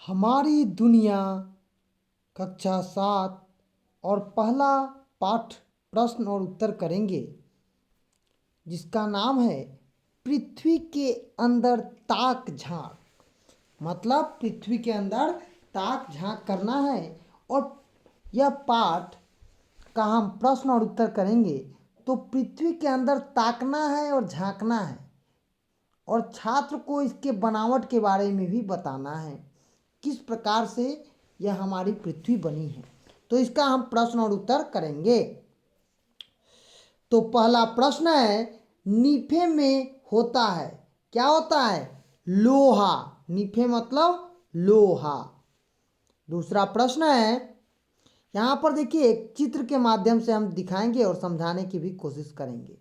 हमारी दुनिया कक्षा 7 और पहला पाठ प्रश्न और उत्तर करेंगे, जिसका नाम है पृथ्वी के अंदर ताक झांक। मतलब पृथ्वी के अंदर ताक झांक करना है और यह पाठ का हम प्रश्न और उत्तर करेंगे। तो पृथ्वी के अंदर ताकना है और झांकना है और छात्र को इसके बनावट के बारे में भी बताना है, किस प्रकार से यह हमारी पृथ्वी बनी है। तो इसका हम प्रश्न और उत्तर करेंगे। तो पहला प्रश्न है, नीफे में होता है, क्या होता है? लोहा। नीफे मतलब लोहा। दूसरा प्रश्न है, यहाँ पर देखिए एक चित्र के माध्यम से हम दिखाएंगे और समझाने की भी कोशिश करेंगे।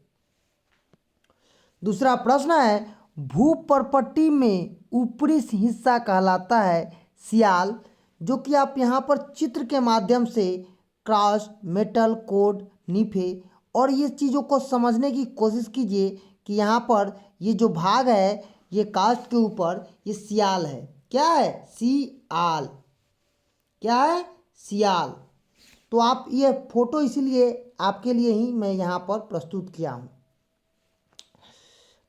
दूसरा प्रश्न है, भूपर्पट्टी में ऊपरी हिस्सा कहलाता है सियाल, जो कि आप यहाँ पर चित्र के माध्यम से क्रस्ट, मेटल, कोड, नीफे और ये चीज़ों को समझने की कोशिश कीजिए कि यहाँ पर ये जो भाग है ये कास्ट के ऊपर ये सियाल है। क्या है? सियाल। क्या है? सियाल। तो आप ये फोटो इसीलिए आपके लिए ही मैं यहाँ पर प्रस्तुत किया हूँ।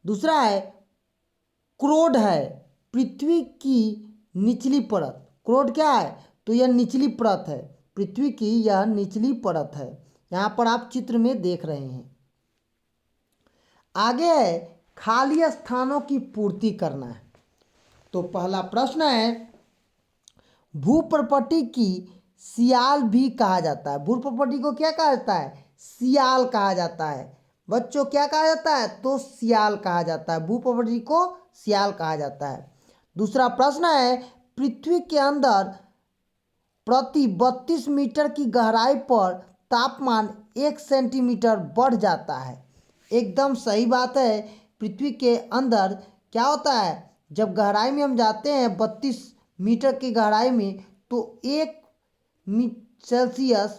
दूसरा है, क्रोड है पृथ्वी की निचली परत। क्रोड क्या है? तो यह निचली परत है, पृथ्वी की यह निचली परत है। यहाँ पर आप चित्र में देख रहे हैं। आगे है, खाली स्थानों की पूर्ति करना है। तो पहला प्रश्न है, भूपर्पट्टी की सियाल भी कहा जाता है। भूपर्पट्टी को क्या कहा जाता है? सियाल कहा जाता है। बच्चों क्या कहा जाता है? तो सियाल कहा जाता है। भूपर्पट्टी को सियाल कहा जाता है। दूसरा प्रश्न है, पृथ्वी के अंदर प्रति 32 मीटर की गहराई पर तापमान 1 सेंटीमीटर बढ़ जाता है। एकदम सही बात है। पृथ्वी के अंदर क्या होता है, जब गहराई में हम जाते हैं 32 मीटर की गहराई में, तो 1 सेल्सियस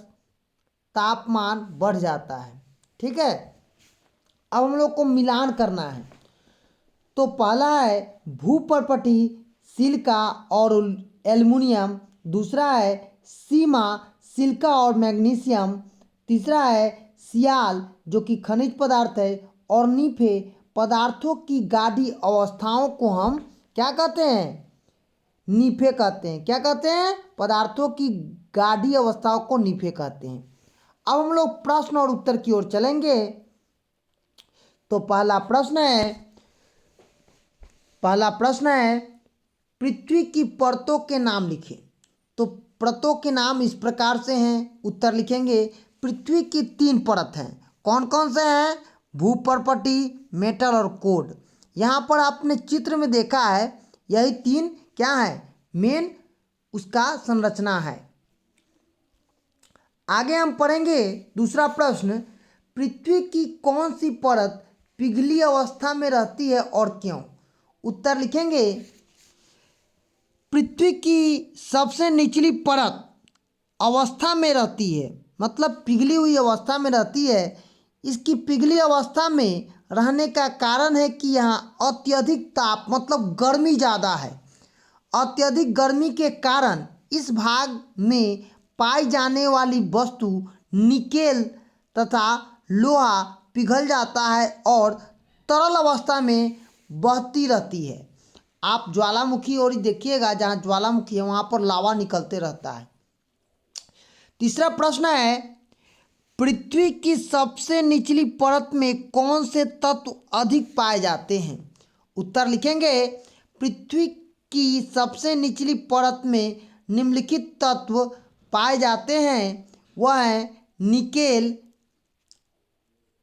तापमान बढ़ जाता है। ठीक है, अब हम लोग को मिलान करना है। तो पहला है भूपर्पट्टी सिलिका और एल्युमिनियम। दूसरा है सीमा सिलिका और मैग्नीशियम। तीसरा है सियाल जो कि खनिज पदार्थ है। और नीफे पदार्थों की गाढ़ी अवस्थाओं को हम क्या कहते हैं? नीफे कहते हैं। क्या कहते हैं? पदार्थों की गाढ़ी अवस्थाओं को नीफे कहते हैं। अब हम लोग प्रश्न और उत्तर की ओर चलेंगे। तो पहला प्रश्न है पृथ्वी की परतों के नाम लिखें। तो परतों के नाम इस प्रकार से हैं, उत्तर लिखेंगे। पृथ्वी की 3 परत हैं। कौन कौन से हैं? भूपर्पट्टी, मेटल और कोड। यहाँ पर आपने चित्र में देखा है, यही 3 क्या है? मेन उसका संरचना है। आगे हम पढ़ेंगे दूसरा प्रश्न, पृथ्वी की कौन सी परत पिघली अवस्था में रहती है और क्यों? उत्तर लिखेंगे। पृथ्वी की सबसे निचली परत अवस्था में रहती है, मतलब पिघली हुई अवस्था में रहती है। इसकी पिघली अवस्था में रहने का कारण है कि यहाँ अत्यधिक ताप मतलब गर्मी ज़्यादा है। अत्यधिक गर्मी के कारण इस भाग में पाई जाने वाली वस्तु निकेल तथा लोहा पिघल जाता है और तरल अवस्था में बहती रहती है। आप ज्वालामुखी और देखिएगा, जहाँ ज्वालामुखी है वहाँ पर लावा निकलते रहता है। तीसरा प्रश्न है, पृथ्वी की सबसे निचली परत में कौन से तत्व अधिक पाए जाते हैं? उत्तर लिखेंगे। पृथ्वी की सबसे निचली परत में निम्नलिखित तत्व पाए जाते हैं, वह है निकेल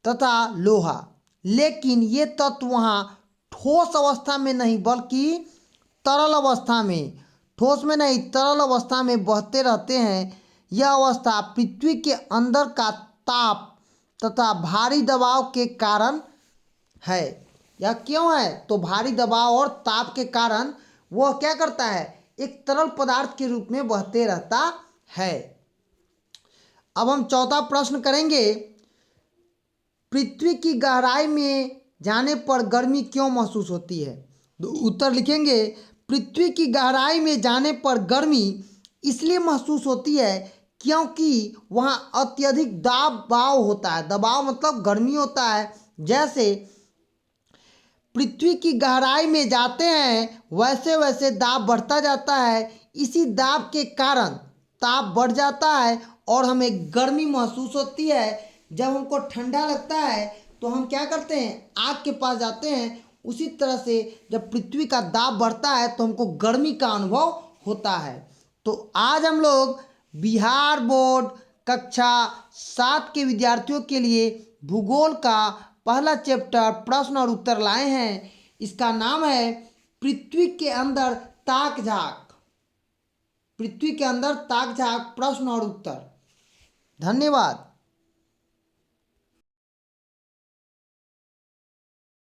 तथा लोहा। लेकिन ये तत्व वहाँ ठोस अवस्था में नहीं बल्कि तरल अवस्था में, ठोस में नहीं तरल अवस्था में बहते रहते हैं। यह अवस्था पृथ्वी के अंदर का ताप तथा भारी दबाव के कारण है। यह क्यों है? तो भारी दबाव और ताप के कारण वह क्या करता है? एक तरल पदार्थ के रूप में बहते रहता है। अब हम चौथा प्रश्न करेंगे, पृथ्वी की गहराई में जाने पर गर्मी क्यों महसूस होती है? तो उत्तर लिखेंगे। पृथ्वी की गहराई में जाने पर गर्मी इसलिए महसूस होती है क्योंकि वहाँ अत्यधिक दबाव होता है। दबाव मतलब गर्मी होता है। जैसे पृथ्वी की गहराई में जाते हैं वैसे वैसे दाब बढ़ता जाता है। इसी दाब के कारण ताप बढ़ जाता है और हमें गर्मी महसूस होती है। जब हमको ठंडा लगता है तो हम क्या करते हैं, आग के पास जाते हैं। उसी तरह से जब पृथ्वी का दाब बढ़ता है तो हमको गर्मी का अनुभव होता है। तो आज हम लोग बिहार बोर्ड कक्षा 7 के विद्यार्थियों के लिए भूगोल का पहला चैप्टर प्रश्न और उत्तर लाए हैं। इसका नाम है पृथ्वी के अंदर ताक झांक। पृथ्वी के अंदर ताक झांक प्रश्न और उत्तर। धन्यवाद।